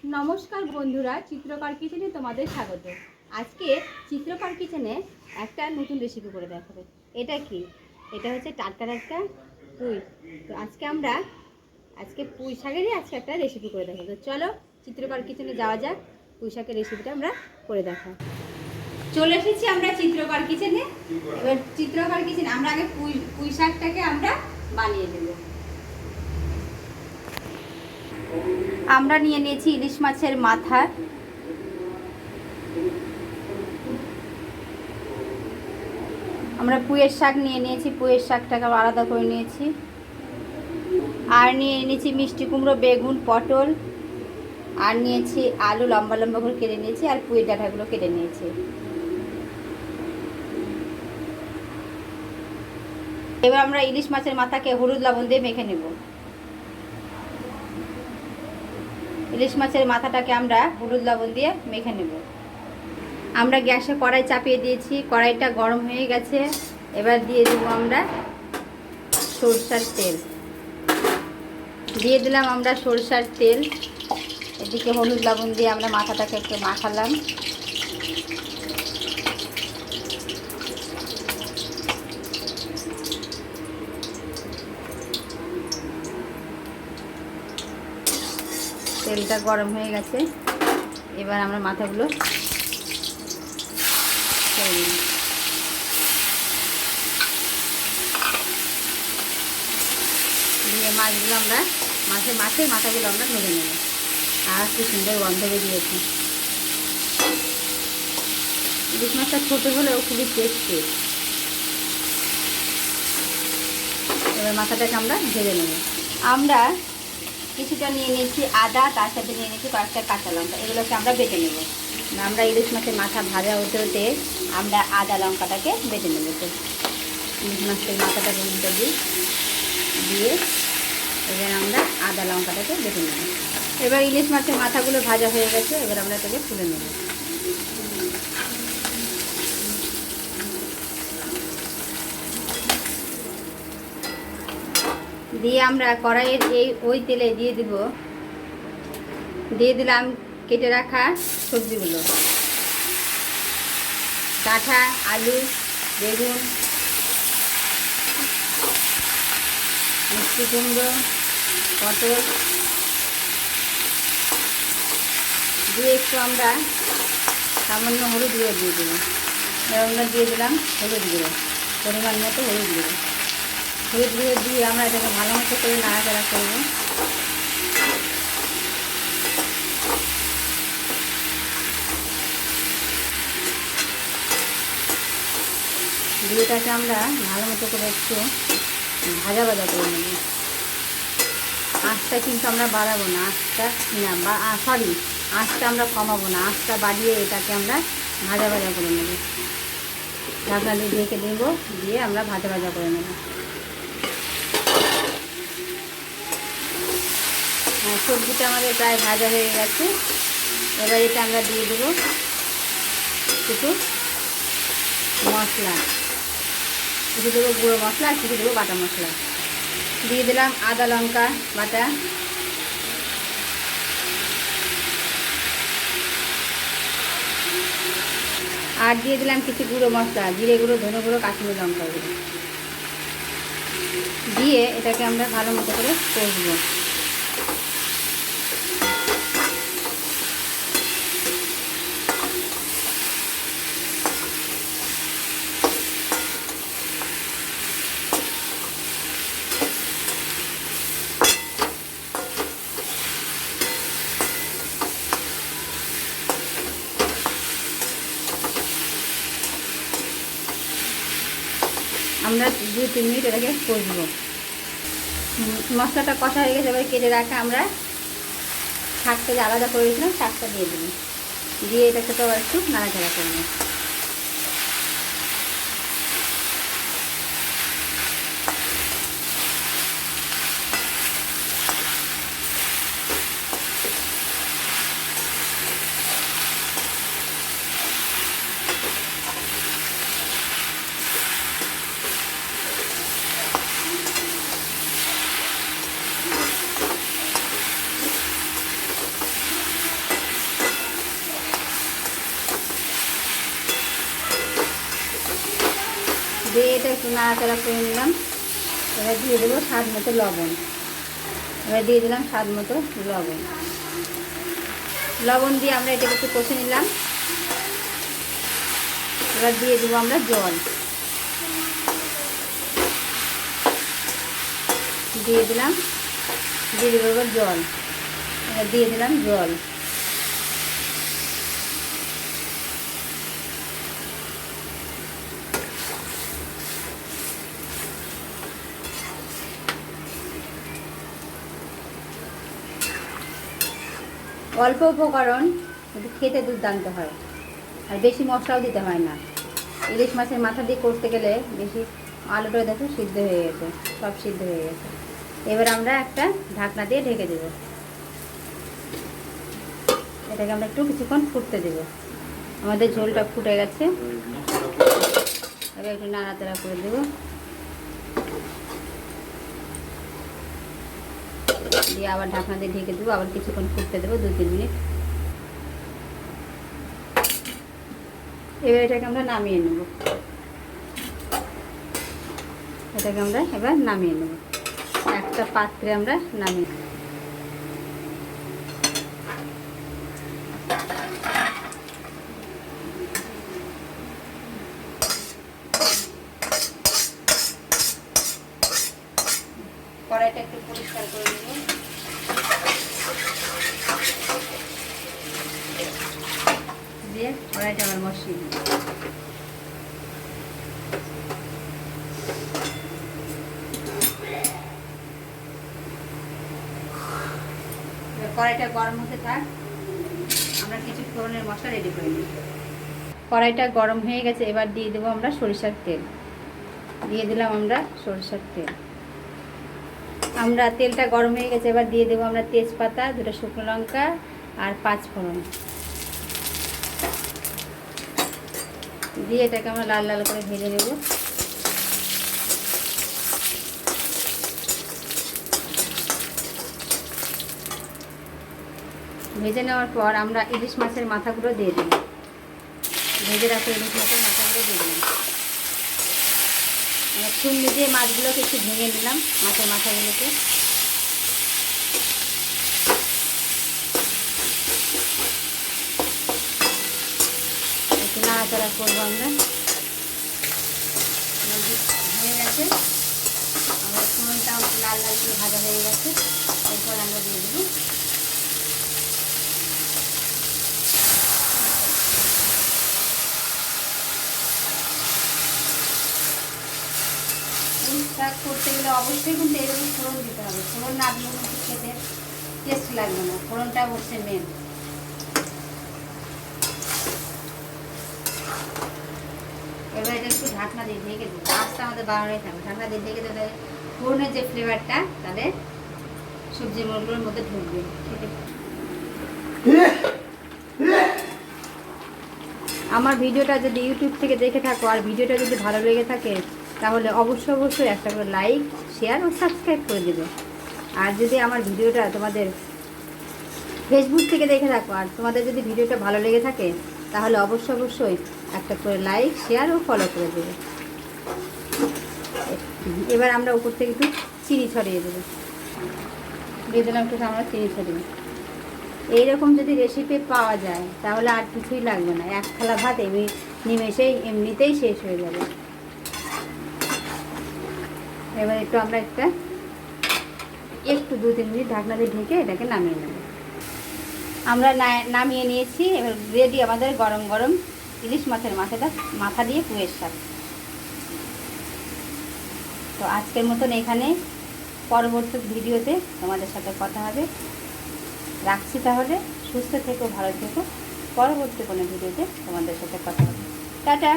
নমস্কার বন্ধুরা, চিত্রকর কিচেনে তোমাদের স্বাগত। আজকে চিত্রকর কিচেনে একটা নতুন রেসিপি করে দেখাবে। এটা কি? এটা হচ্ছে টাটকা টাটকা পুঁই। তো আজকে পুঁই শাকেরই একটা রেসিপি করে দেখাবো। তো চলো চিত্রকর কিচেনে যাওয়া যাক, পুঁই শাকের রেসিপিটা আমরা করে দেখাই। চলে এসেছি আমরা চিত্রকর কিচেনে। এবার চিত্রকর কিচেনে আমরা আগে পুঁই শাকটাকে আমরা বানিয়ে দেবো। আমরা নিয়ে নিয়েছি ইলিশ মাছের মাথা, আমরা পুঁইয়ের শাক নিয়ে নিয়েছি, পুঁইয়ের শাকটাকে আলাদা করে নিয়েছি। আর নিয়ে নিয়েছি মিষ্টি কুমড়ো, বেগুন, পটল, আর নিয়েছি আলু লম্বা লম্বা করে কেটে নিয়েছি, আর পুঁইয়ের ডাঁটাগুলো কেটে নিয়েছি। এবার আমরা ইলিশ মাছের মাথাকে হলুদ লবণ দিয়ে মেখে নেব। ইলিশ মাছের মাথাটাকে আমরা হলুদ লবণ দিয়ে মেখে নেব। আমরা গ্যাসে কড়াই চাপিয়ে দিয়েছি, কড়াইটা গরম হয়ে গেছে। এবার দিয়ে দেবো আমরা সরষার তেল। দিয়ে দিলাম আমরা সরষার তেল। এদিকে হলুদ লবণ দিয়ে আমরা মাথাটাকে একটু মাখালাম। তেলটা গরম হয়ে গেছে, এবার আমরা মাথাগুলো দিয়ে মাছগুলো আমরা মাছের মাথাগুলো আমরা ভেজে নেব। আর কি সুন্দর গন্ধ বেরিয়েছে। ইলিশ মাছটা ছোটো হলেও খুবই টেস্টি। এবার মাথাটাকে আমরা ভেজে নেব। আমরা কিছুটা নিয়ে নিয়েছি আদা, তার সাথে নিয়ে নিয়েছি কয়েকটা কাঁচা লঙ্কা, এগুলোকে আমরা বেটে নেব। আমরা ইলিশ মাছের মাথা ভাজা হতে হতে আমরা আদা লঙ্কাটাকে বেটে নেব। তো ইলিশ মাছের মাথাটাকে উল্টে দিয়ে এবার আমরা আদা লঙ্কাটাকে বেটে নেব। এবার ইলিশ মাছের মাথাগুলো ভাজা হয়ে গেছে, এবার আমরা এটাকে তুলে নেব। দিয়ে আমরা কড়াইয়ের ওই তেলে দিয়ে দিলাম কেটে রাখা সবজিগুলো। ডাঁটা, আলু, বেগুন, মিষ্টি কুমড়ো, পটল দিয়ে একটু আমরা সামান্য হলুদ গুঁড়ো দিয়ে দেবো। আমরা দিয়ে দিলাম হলুদ গুঁড়ো, পরিমাণ মতো হলুদ গুঁড়ো। হলুদ গুঁড়ো দিয়ে আমরা এটাকে ভালো মতো করে নাড়াচাড়া করব। দিয়ে এটাকে আমরা ভালো মতো করে একটু ভাজা করে নেব। আঁচটা কিন্তু আমরা বাড়াবো না, আঁচটা আমরা কমাবো না, আঁচটা বাড়িয়ে এটাকে আমরা ভাজা করে নেব। ঢাকনা দিয়ে ঢেকে দেব, দিয়ে আমরা ভাজা করে নেব। সবজিটা আমাদের প্রায় ভাজা হয়ে গেছে। এবার এটা আমরা দিয়ে দেবো কিছু মশলা, কিছু দেবো গুঁড়ো মশলা, আর কিছু দেবো বাটা মশলা। দিয়ে দিলাম আদা লঙ্কা বাটা, আর দিয়ে দিলাম কিছু গুঁড়ো মশলা, জিরে গুঁড়ো, ধনে গুঁড়ো, কাশ্মীরি লঙ্কা গুঁড়ো দিয়ে এটাকে আমরা ভালো মতো করে কষবো। আমরা 2-3 মিনিট এটাকে কষবো। মশলাটা কষা হয়ে গেছে, এবার কেটে রাখা আমরা শাকটা যে আলাদা করে রেখেছিলাম শাকটা দিয়ে দেবো। দিয়ে এটাকে তো একটু নাড়াচাড়া করবো। দিয়ে এটা একটু নাড়াচাড়া করে নিলাম। এবার দিয়ে দেবো স্বাদ মতো লবণ। এবার দিয়ে দিলাম স্বাদ মতো লবণ। লবণ দিয়ে আমরা এটাকে একটু কষে নিলাম। এবার দিয়ে দেবো আমরা জল। দিয়ে দিলাম, দিয়ে দেবো এবার জল। এবার দিয়ে দিলাম জল। অল্প উপকরণ কিন্তু খেতে দুর্দান্ত হয়, আর বেশি মশলাও দিতে হয় না। ইলিশ মাছের মাথা দিয়ে করতে গেলে বেশি আলুটা দেখো সিদ্ধ হয়ে গেছে, সব সিদ্ধ হয়ে গেছে। এবার আমরা একটা ঢাকনা দিয়ে ঢেকে দেব। এটাকে আমরা একটু কিছুক্ষণ ফুটতে দেব। আমাদের ঝোলটা ফুটে গেছে। এবার একটু নাড়াচাড়া করে দেব। দিয়ে আবার ঢাকনা দিয়ে ঢেকে দেবো, আবার কিছুক্ষণ ফুটতে দেবো, 2-3 মিনিট। এবার এটাকে আমরা নামিয়ে নেব। এটাকে আমরা এবার নামিয়ে নেব, একটা পাত্রে আমরা নামিয়ে নেব। কড়াইটা একটু পরিষ্কার করে নেব। দিয়ে কড়াইটা আবার বসিয়ে দেব। কড়াইটা গরম হতে থাক, আমরা কিছু ফোড়নের মশলা রেডি করে নিই। কড়াইটা গরম হয়ে গেছে। এবার দিয়ে দেবো আমরা সরিষার তেল। দিয়ে দিলাম আমরা সরিষার তেল। আমরা তেলটা গরম হয়ে গেছে। এবার দিয়ে দেবো আমরা তেজপাতা, 2টা শুকনো লঙ্কা আর 5 ফোড়ন। দিয়ে এটাকে আমরা লাল লাল করে ভেজে নেব। ভেজে নেওয়ার পর আমরা ইলিশ মাছের মাথাগুলো দিয়ে দিই। ভেজে রাখা ইলিশ মাছের মাথাগুলো দিয়ে দিলাম। আমরা চুন্নি দিয়ে মাছগুলোকে একটু ভেঙে নিলাম, মাছের মাথাগুলোকে। একটু নাড়াচাড়া করবো আমরা। হয়ে গেছে, আমরা ফোড়নটা লাল লাল করে ভাজা হয়ে গেছে। এরপর আমরা দিয়ে দেবো শাক করতে গেলে অবশ্যই কিন্তু এরকম ফোড়ন দিতে হবে। ফোড়ন না দিলে কিন্তু খেতে টেস্ট লাগবে না। ফোড়নটা হচ্ছে মেন। এবার এটা একটু ঢাকনা দিয়ে ঢেকে দেবো। আস্তে আমাদের বানানোই থাকবে। ঢাকনা দিয়ে ঢেকে দেবে, ফোড়নের যে ফ্লেভারটা তাহলে সবজি মুড়গুলোর মধ্যে ঢুকবে। আমার ভিডিওটা যদি ইউটিউব থেকে দেখে থাকো আর ভিডিওটা যদি ভালো লেগে থাকে তাহলে অবশ্যই একটা করে লাইক, শেয়ার ও সাবস্ক্রাইব করে দেবে। আর যদি আমার ভিডিওটা তোমাদের ফেসবুক থেকে দেখে থাকো আর তোমাদের যদি ভিডিওটা ভালো লেগে থাকে তাহলে অবশ্যই একটা করে লাইক, শেয়ার ও ফলো করে দেবে। এবার আমরা উপর থেকে একটু চিনি ছড়িয়ে দেবো। দিয়ে দিলাম একটু আমরা চিনি ছড়িয়ে। এইরকম যদি রেসিপি পাওয়া যায় তাহলে আর কিছুই লাগবে না। এক থালা ভাত এমনিতেই শেষ হয়ে যাবে। এবার একটু আমরা একটু 2-3 মিনিট ঢাকনা দিয়ে ঢেকে এটাকে নামিয়ে নেব। আমরা নামিয়ে নিয়েছি। এবার রেডি আমাদের গরম গরম ইলিশ মাছের মাথা দিয়ে পুঁইয়ের শাক। তো আজকের মতন এখানে, পরবর্তী ভিডিওতে তোমাদের সাথে কথা হবে। রাখছি তাহলে, সুস্থ থেকো, ভালো থেকো। পরবর্তী কোনো ভিডিওতে তোমাদের সাথে কথা হবে। টাটা।